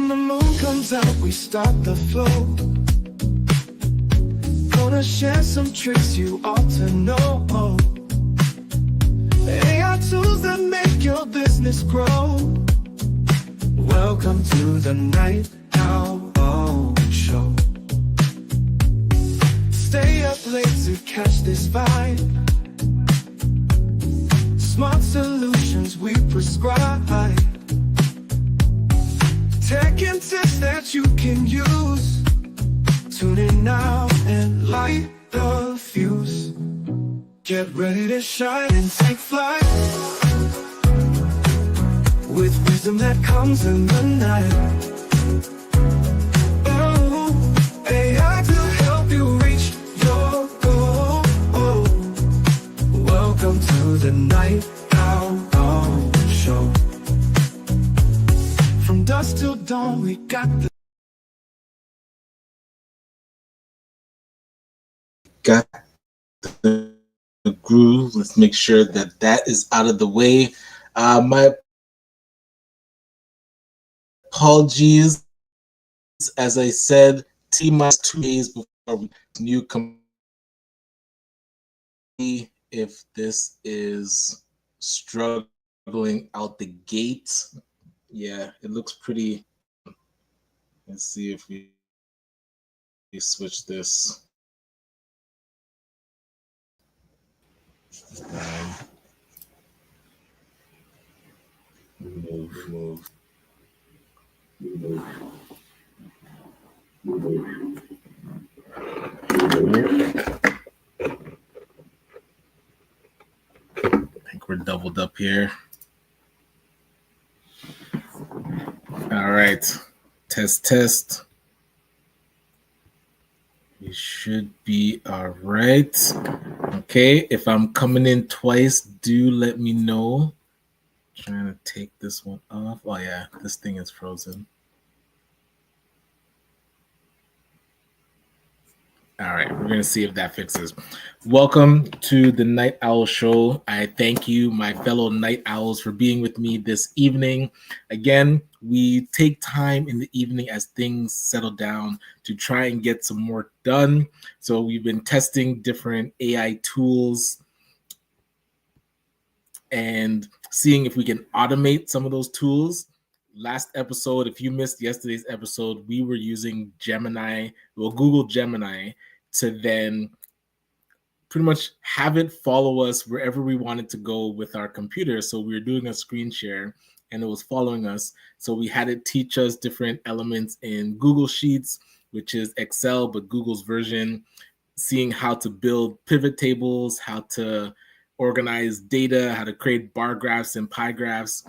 When the moon comes out, we start the flow. Gonna share some tricks you ought to know. AI tools that make your business grow. Welcome to the Night Owl Show. Stay up late to catch this vibe. Smart solutions we prescribe. Tech and tips that you can use. Tune in now and light the fuse. Get ready to shine and take flight, with wisdom that comes in the night. Oh, AI to help you reach your goal. Welcome to the Night Owl Show. From dusk till dawn, we got the groove. Let's make sure that that is out of the way. My apologies. As I said, T-minus 2 days before new company. If this is struggling out the gate, yeah, it looks pretty. Let's see if we switch this. Move. I think we're doubled up here. All right, test. We should be all right. Okay, if I'm coming in twice, do let me know. Trying to take this one off. Oh yeah, this thing is frozen. All right, we're going to see if that fixes. Welcome to the Night Owl Show. I thank you, my fellow night owls, for being with me this evening. Again, we take time in the evening as things settle down to try and get some work done. So we've been testing different AI tools and seeing if we can automate some of those tools. Last episode, if you missed yesterday's episode, we were using Google Gemini, to then pretty much have it follow us wherever we wanted to go with our computer. So we were doing a screen share and it was following us. So we had it teach us different elements in Google Sheets, which is Excel, but Google's version, seeing how to build pivot tables, how to organize data, how to create bar graphs and pie graphs.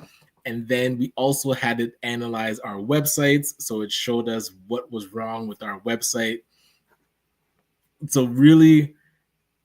And then we also had it analyze our websites. So it showed us what was wrong with our website. So really,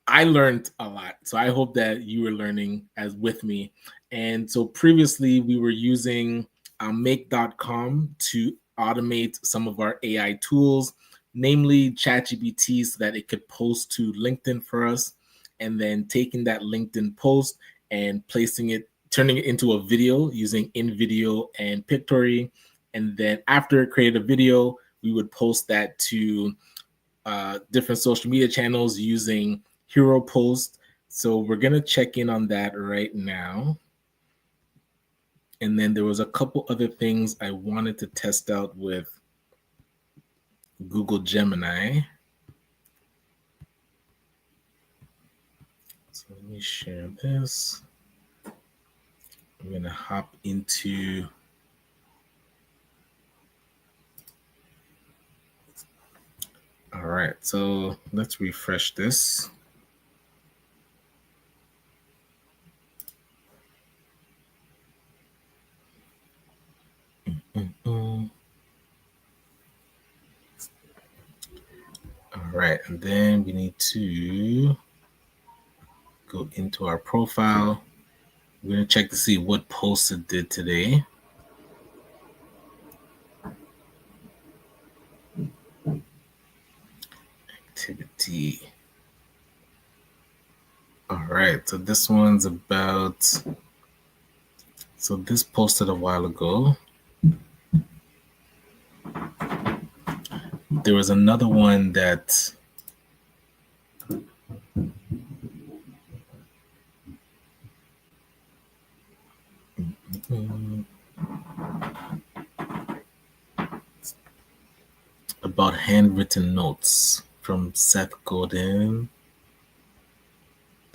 I learned a lot. So I hope that you were learning as with me. And so previously we were using make.com to automate some of our AI tools, namely ChatGPT, so that it could post to LinkedIn for us, and then taking that LinkedIn post and turning it into a video using InVideo and Pictory. And then after it created a video, we would post that to different social media channels using Hero Post. So we're going to check in on that right now. And then there was a couple other things I wanted to test out with Google Gemini. So let me share this. I'm going to hop into all right, so let's refresh this. All right, and then we need to go into our profile. We're going to check to see what posts it did today. Activity. All right, so this one's about, so this posted a while ago. There was another one that about handwritten notes from Seth Godin.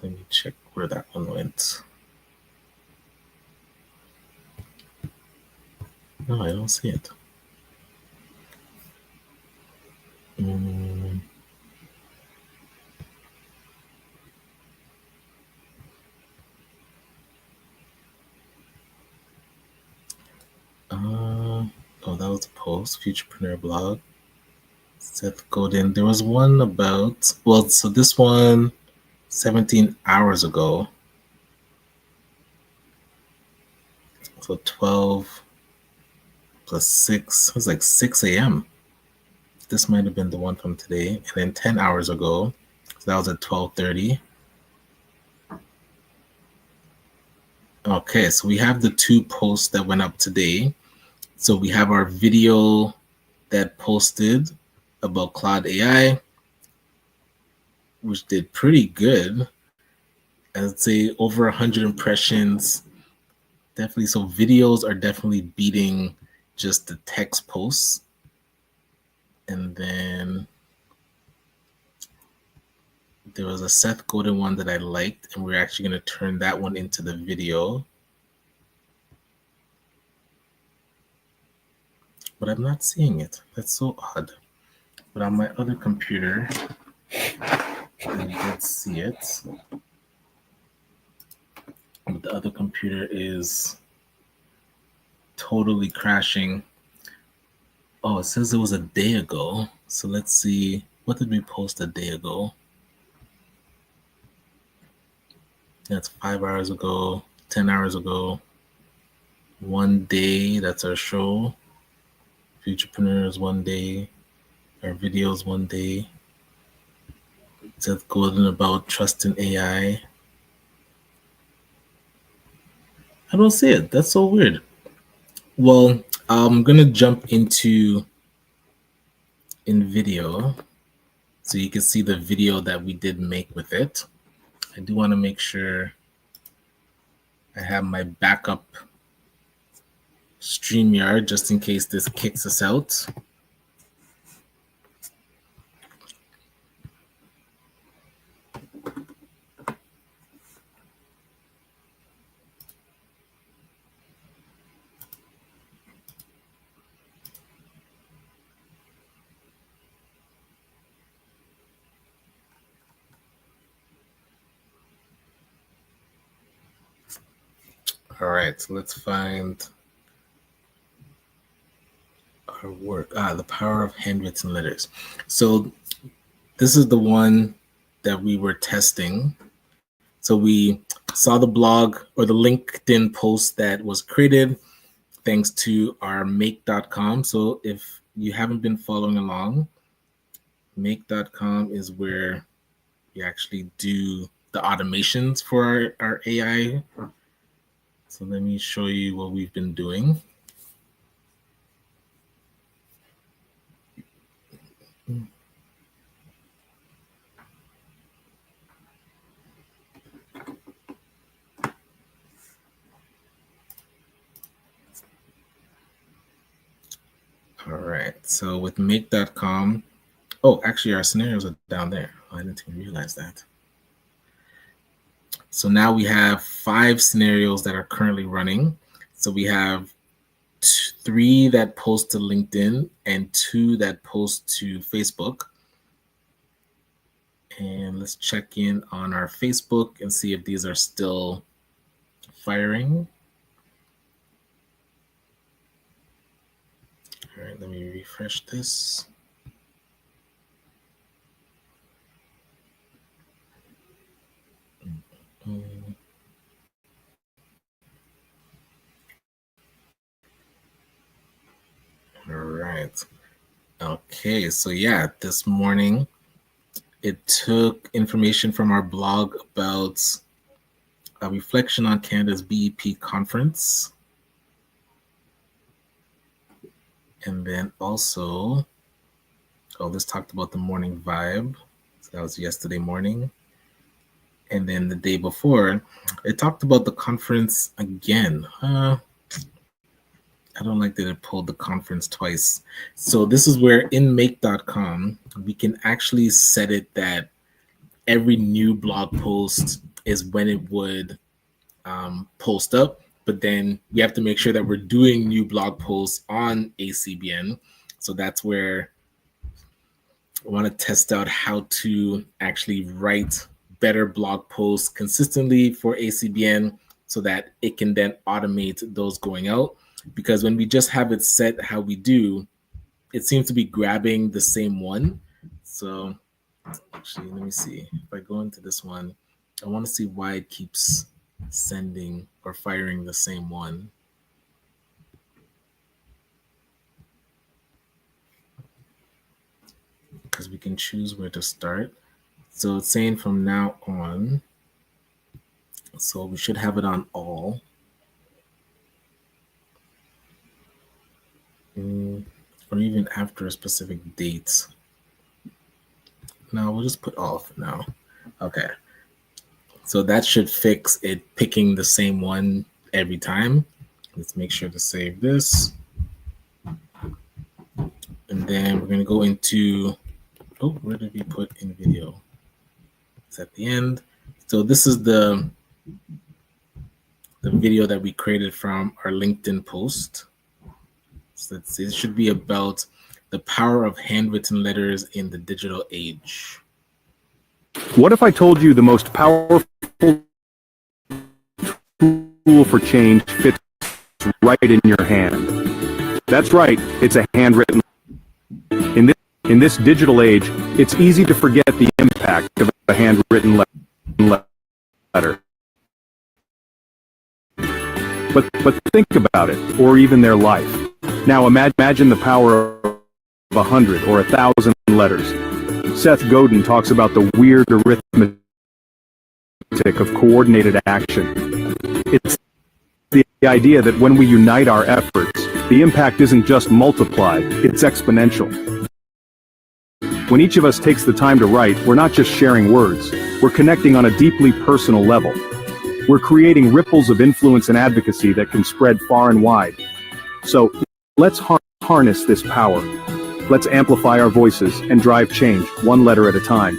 Let me check where that one went. No, I don't see it. Oh, that was a post, Futurepreneur blog. Seth Godin. There was one about, well, so this one, 17 hours ago. So 12 plus 6, it was like 6 a.m. This might have been the one from today. And then 10 hours ago, so that was at 12:30. Okay, so we have the two posts that went up today. So we have our video that posted about Cloud AI, which did pretty good. I'd say over 100 impressions. Definitely. So videos are definitely beating just the text posts. And then there was a Seth Godin one that I liked, and we're actually going to turn that one into the video. But I'm not seeing it. That's so odd. But on my other computer, I did see it. But the other computer is totally crashing. Oh, it says it was a day ago. So let's see. What did we post a day ago? That's 5 hours ago, 10 hours ago. 1 day, that's our show. Futurepreneurs 1 day. Our videos 1 day. Seth Godin about trust in AI. I don't see it. That's so weird. Well, I'm going to jump into InVideo so you can see the video that we did make with it. I do want to make sure I have my backup StreamYard just in case this kicks us out. All right, so let's find our work. The power of handwritten letters. So this is the one that we were testing. So we saw the blog or the LinkedIn post that was created thanks to our make.com. So if you haven't been following along, make.com is where we actually do the automations for our AI. So let me show you what we've been doing. All right, so with make.com, oh, actually our scenarios are down there. Oh, I didn't even realize that. So now we have 5 scenarios that are currently running. So we have 3 that post to LinkedIn and 2 that post to Facebook. And let's check in on our Facebook and see if these are still firing. All right, let me refresh this. All right. Okay, so yeah, this morning it took information from our blog about a reflection on Canada's BEP conference. And then also Oh, this talked about the morning vibe. So that was yesterday morning. And then the day before, it talked about the conference again. I don't like that it pulled the conference twice. So this is where in make.com, we can actually set it that every new blog post is when it would post up. But then we have to make sure that we're doing new blog posts on ACBN. So that's where I want to test out how to actually write better blog posts consistently for ACBN so that it can then automate those going out. Because when we just have it set how we do, it seems to be grabbing the same one. So actually, let me see. If I go into this one, I want to see why it keeps sending or firing the same one. Because we can choose where to start. So it's saying from now on. So we should have it on all. Or even after a specific date. No, we'll just put all for now. Okay. So that should fix it picking the same one every time. Let's make sure to save this. And then we're going to go into, oh, where did we put in video? It's at the end. So this is the video that we created from our LinkedIn post. So it should be about the power of handwritten letters in the digital age. What if I told you the most powerful tool for change fits right in your hand? That's right, it's a handwritten. In this digital age, it's easy to forget the impact of a handwritten letter. But think about it, or even their life. Now imagine the power of 100 or 1,000 letters. Seth Godin talks about the weird arithmetic of coordinated action. It's the idea that when we unite our efforts, the impact isn't just multiplied, it's exponential. When each of us takes the time to write, we're not just sharing words, we're connecting on a deeply personal level. We're creating ripples of influence and advocacy that can spread far and wide. So, let's harness this power. Let's amplify our voices and drive change, one letter at a time.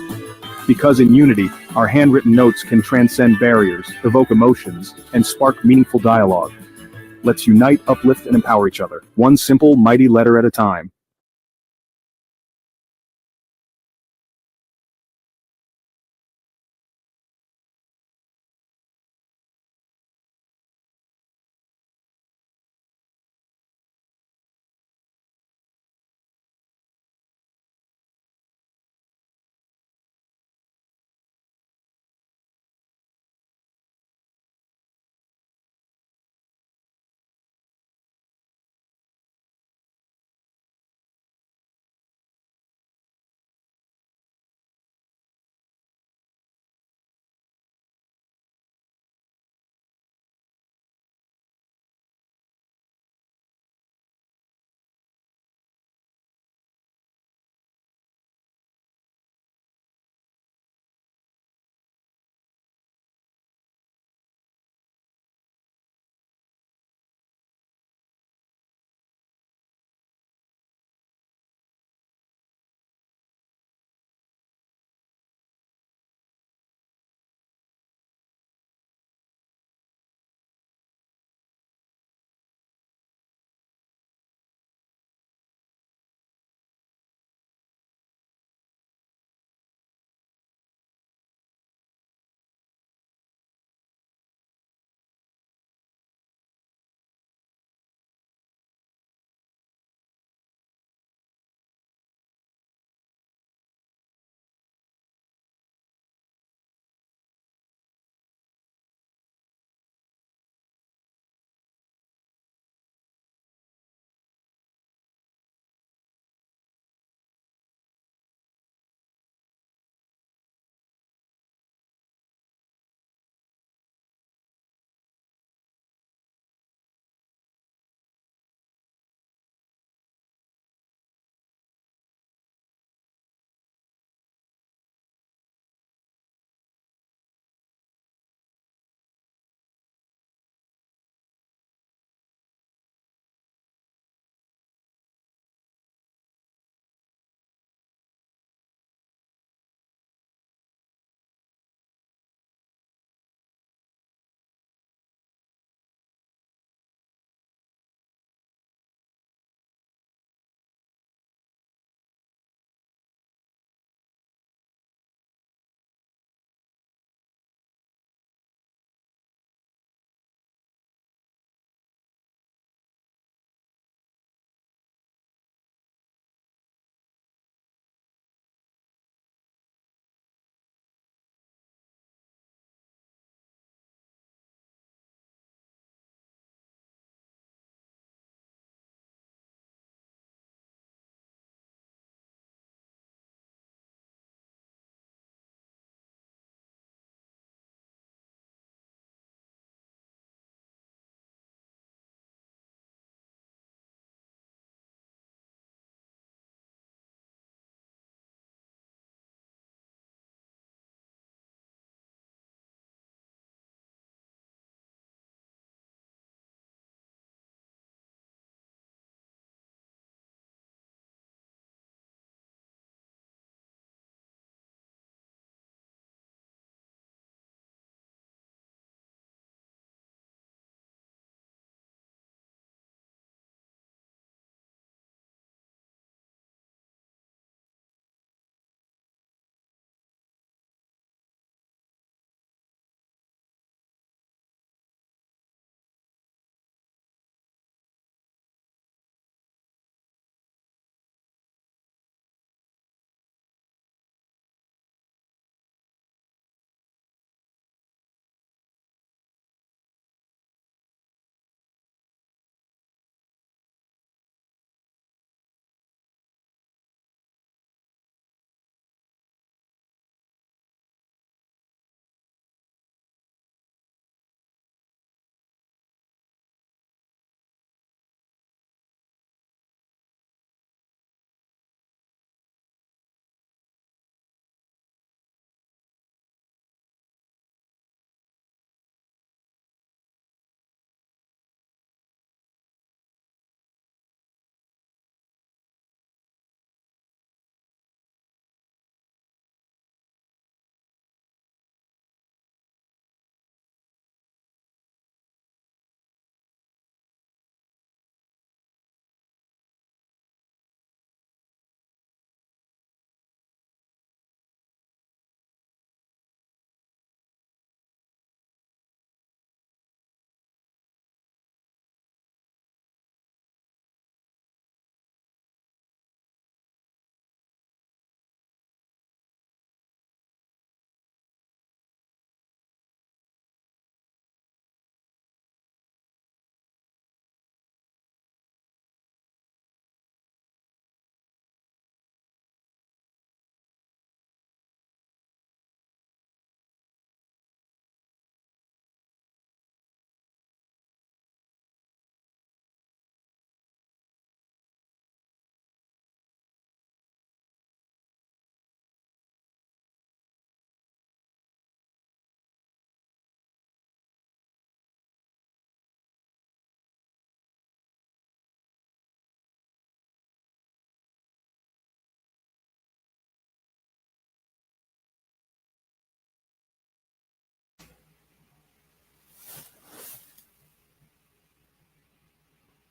Because in unity, our handwritten notes can transcend barriers, evoke emotions, and spark meaningful dialogue. Let's unite, uplift, and empower each other, one simple, mighty letter at a time.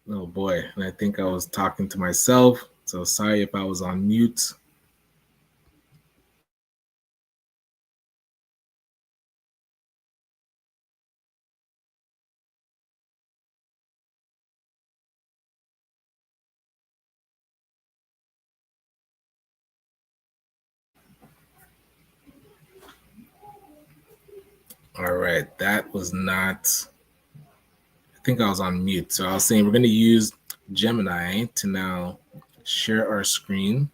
Oh boy, and I think I was talking to myself, so sorry if I was on mute. All right, that was not, I think I was on mute. So I was saying we're going to use Gemini to now share our screen.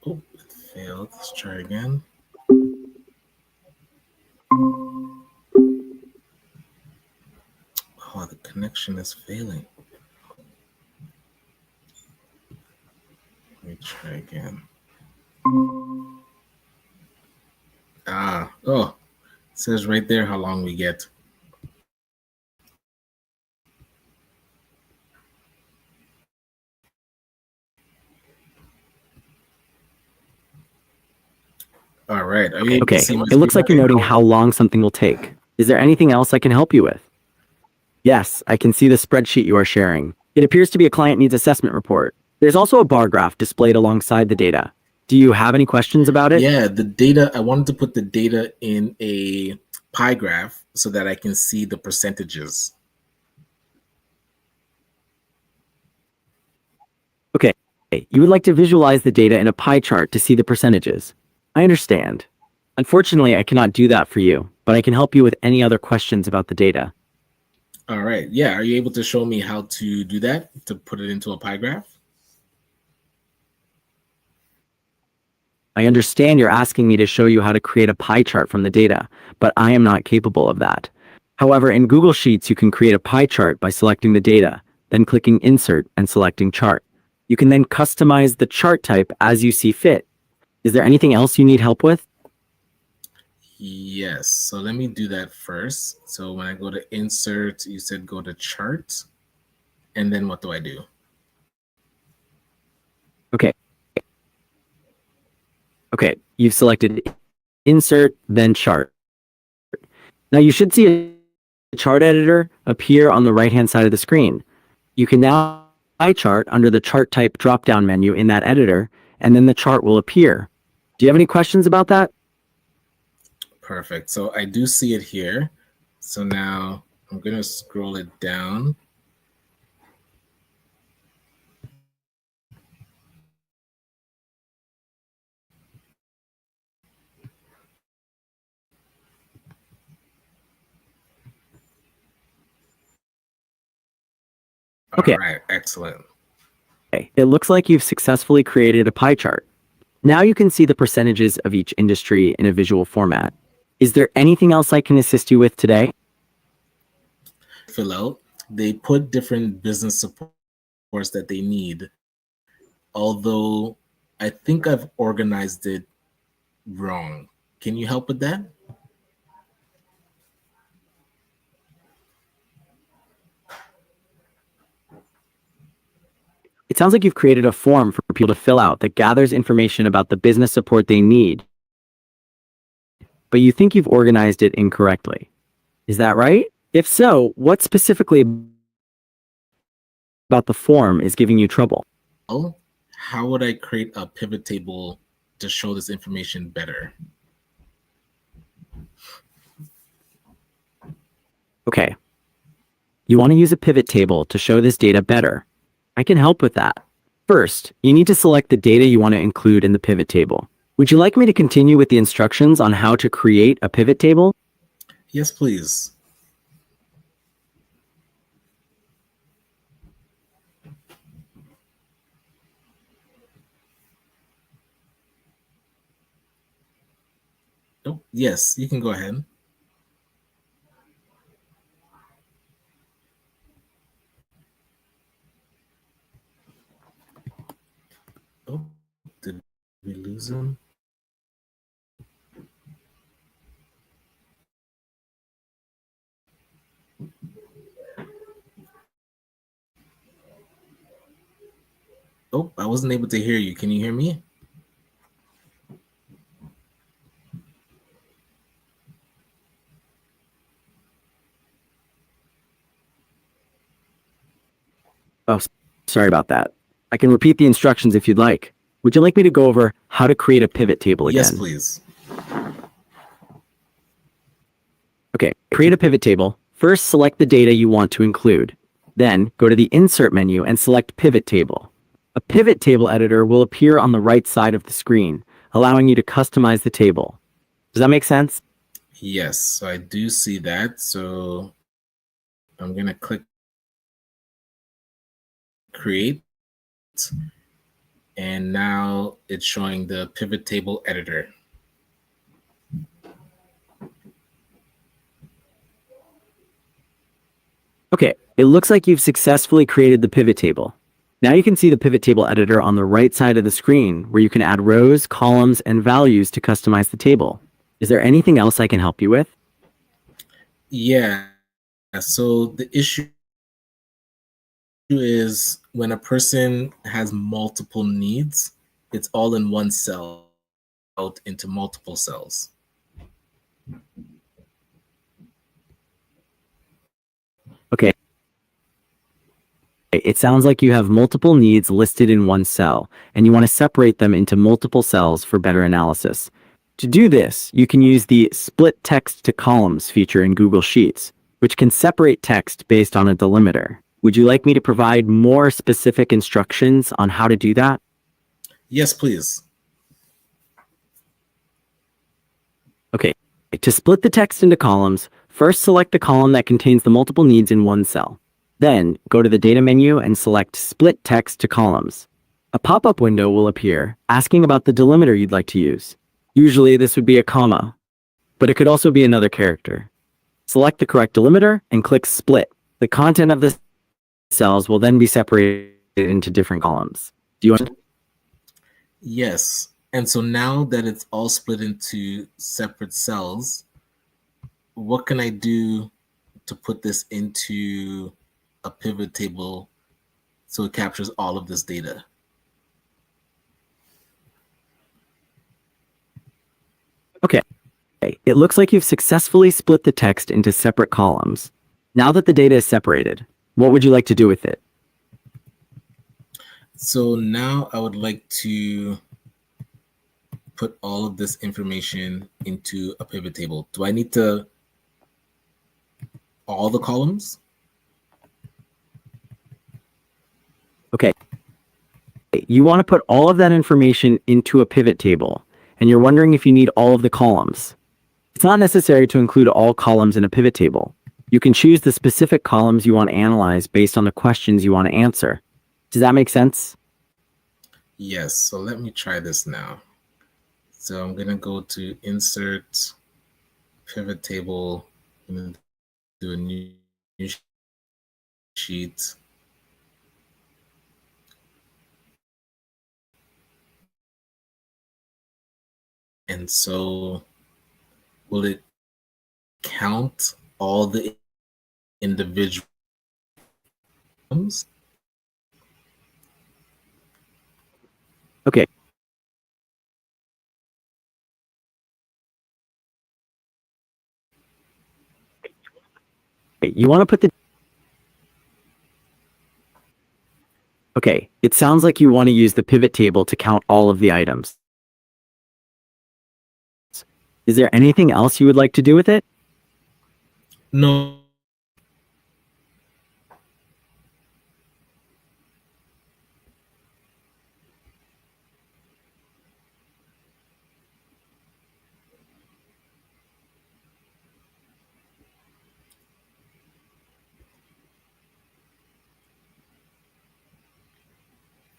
Oh, it failed. Let's try again. Oh, the connection is failing. Let me try again. Oh, it says right there how long we get. All right. Are you able to Okay, see my it looks screen? like you're noting how long something will take. Is there anything else I can help you with? Yes, I can see the spreadsheet you are sharing. It appears to be a client needs assessment report. There's also a bar graph displayed alongside the data. Do you have any questions about it? Yeah, the data, I wanted to put the data in a pie graph so that I can see the percentages. Okay, you would like to visualize the data in a pie chart to see the percentages. I understand. Unfortunately, I cannot do that for you, but I can help you with any other questions about the data. All right. Yeah. Are you able to show me how to do that, to put it into a pie graph? I understand you're asking me to show you how to create a pie chart from the data, but I am not capable of that. However, in Google Sheets, you can create a pie chart by selecting the data, then clicking Insert and selecting Chart. You can then customize the chart type as you see fit. Is there anything else you need help with? Yes. So let me do that first. So when I go to insert, you said go to chart. And then what do I do? Okay. Okay, you've selected Insert, then Chart. Now you should see a chart editor appear on the right-hand side of the screen. You can now pie chart under the chart type drop-down menu in that editor, and then the chart will appear. Do you have any questions about that? Perfect. So I do see it here. So now I'm going to scroll it down. Okay. All right. Excellent. Okay, it looks like you've successfully created a pie chart. Now you can see the percentages of each industry in a visual format. Is there anything else I can assist you with today? Fill out. They put different business supports that they need, although I think I've organized it wrong. Can you help with that? It sounds like you've created a form for people to fill out that gathers information about the business support they need, but you think you've organized it incorrectly. Is that right? If so, what specifically about the form is giving you trouble? Oh, how would I create a pivot table to show this information better? Okay. You want to use a pivot table to show this data better. I can help with that. First, you need to select the data you want to include in the pivot table. Would you like me to continue with the instructions on how to create a pivot table? Yes, please. Oh, yes, you can go ahead. Oh, did we lose him? Oh, I wasn't able to hear you. Can you hear me? Oh, sorry about that. I can repeat the instructions if you'd like. Would you like me to go over how to create a pivot table again? Yes, please. Okay, create a pivot table. First, select the data you want to include. Then, go to the Insert menu and select Pivot Table. A pivot table editor will appear on the right side of the screen, allowing you to customize the table. Does that make sense? Yes, so I do see that. So I'm going to click Create. And now it's showing the pivot table editor. Okay, it looks like you've successfully created the pivot table. Now you can see the pivot table editor on the right side of the screen where you can add rows, columns, and values to customize the table. Is there anything else I can help you with? Yeah. So the issue is when a person has multiple needs, it's all in one cell out into multiple cells. Okay. It sounds like you have multiple needs listed in one cell, and you want to separate them into multiple cells for better analysis. To do this, you can use the Split Text to Columns feature in Google Sheets, which can separate text based on a delimiter. Would you like me to provide more specific instructions on how to do that? Yes, please. Okay, to split the text into columns, first select the column that contains the multiple needs in one cell. Then, go to the Data menu and select Split Text to Columns. A pop-up window will appear asking about the delimiter you'd like to use. Usually this would be a comma, but it could also be another character. Select the correct delimiter and click Split. The content of the cells will then be separated into different columns. Do you understand? Yes. And so now that it's all split into separate cells, what can I do to put this into a pivot table so it captures all of this data? Okay, it looks like you've successfully split the text into separate columns. Now that the data is separated, what would you like to do with it? So now I would like to put all of this information into a pivot table. Do I need to all the columns? Okay, you want to put all of that information into a pivot table, and you're wondering if you need all of the columns. It's not necessary to include all columns in a pivot table. You can choose the specific columns you want to analyze based on the questions you want to answer. Does that make sense? Yes, so let me try this now. So I'm gonna go to Insert, Pivot Table, and do a new sheet. And so will it count all the individuals? Okay. You want to put the... Okay, it sounds like you want to use the pivot table to count all of the items. Is there anything else you would like to do with it? No.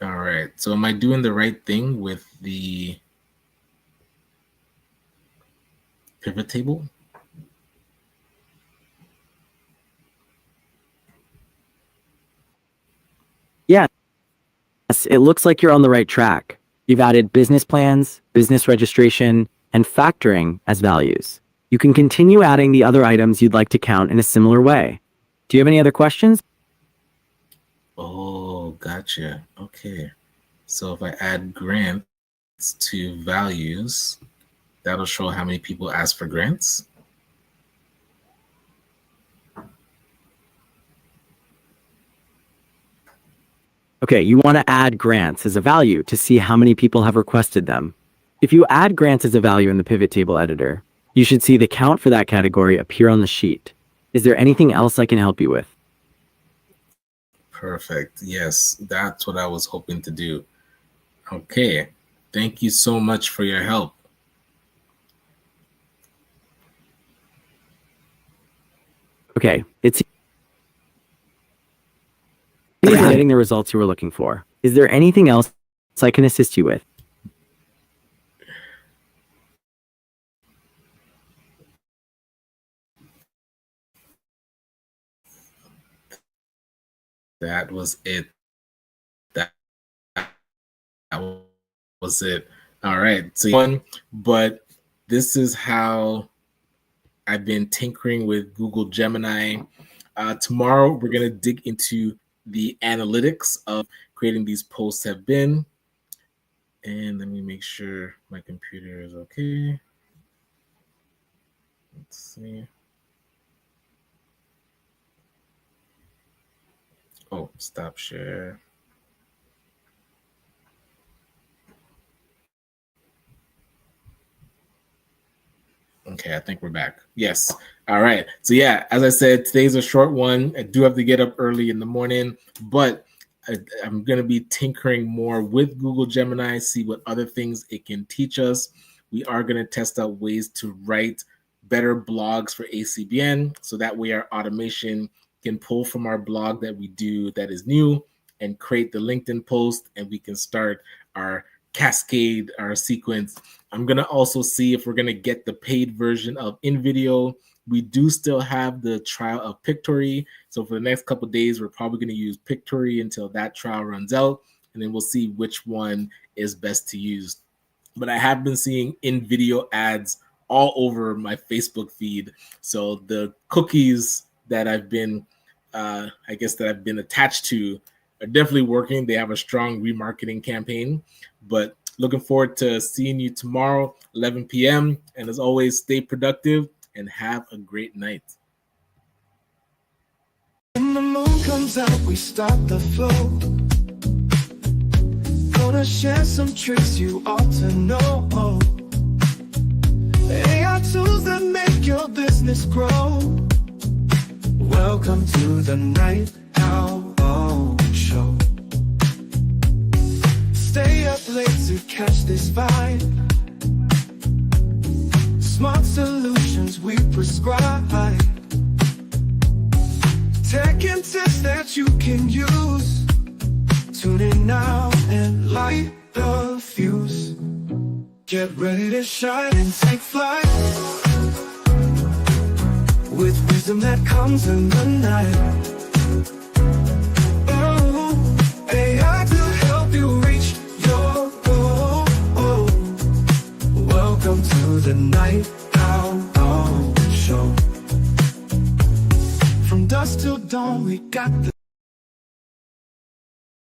All right. So am I doing the right thing with the pivot table? Yes, it looks like you're on the right track. You've added business plans, business registration, and factoring as values. You can continue adding the other items you'd like to count in a similar way. Do you have any other questions? Oh, gotcha. Okay. So if I add grants to values, that'll show how many people ask for grants. Okay, you want to add grants as a value to see how many people have requested them. If you add grants as a value in the pivot table editor, you should see the count for that category appear on the sheet. Is there anything else I can help you with? Perfect. Yes, that's what I was hoping to do. Okay. Thank you so much for your help. Okay, it's getting the results you were looking for. Is there anything else I can assist you with? That was it. That was it. All right. So, but this is how I've been tinkering with Google Gemini. Tomorrow, we're going to dig into the analytics of creating these posts have been. And let me make sure my computer is okay. Let's see. Oh, stop share. Okay, I think we're back. Yes. All right. So yeah, as I said, today's a short one. I do have to get up early in the morning, but I'm going to be tinkering more with Google Gemini, see what other things it can teach us. We are going to test out ways to write better blogs for ACBN, so that way our automation can pull from our blog that we do that is new and create the LinkedIn post, and we can start our cascade, our sequence. I'm going to also see if we're going to get the paid version of InVideo. We do still have the trial of Pictory. So for the next couple of days, we're probably going to use Pictory until that trial runs out. And then we'll see which one is best to use. But I have been seeing InVideo ads all over my Facebook feed. So the cookies that I've been, that I've been attached to are definitely working. They have a strong remarketing campaign. But looking forward to seeing you tomorrow, 11 p.m. And as always, stay productive and have a great night. When the moon comes out, we start the flow. Gonna share some tricks you ought to know. AI tools that make your business grow. Welcome to the Night Owl Show. Stay up late to catch this vibe. Smart solutions we prescribe. Tech and tips that you can use. Tune in now and light the fuse. Get ready to shine and take flight, with wisdom that comes in the night. Oh, AI to help you reach your goal. Welcome to the Night Owl Show. From dusk till dawn, we got the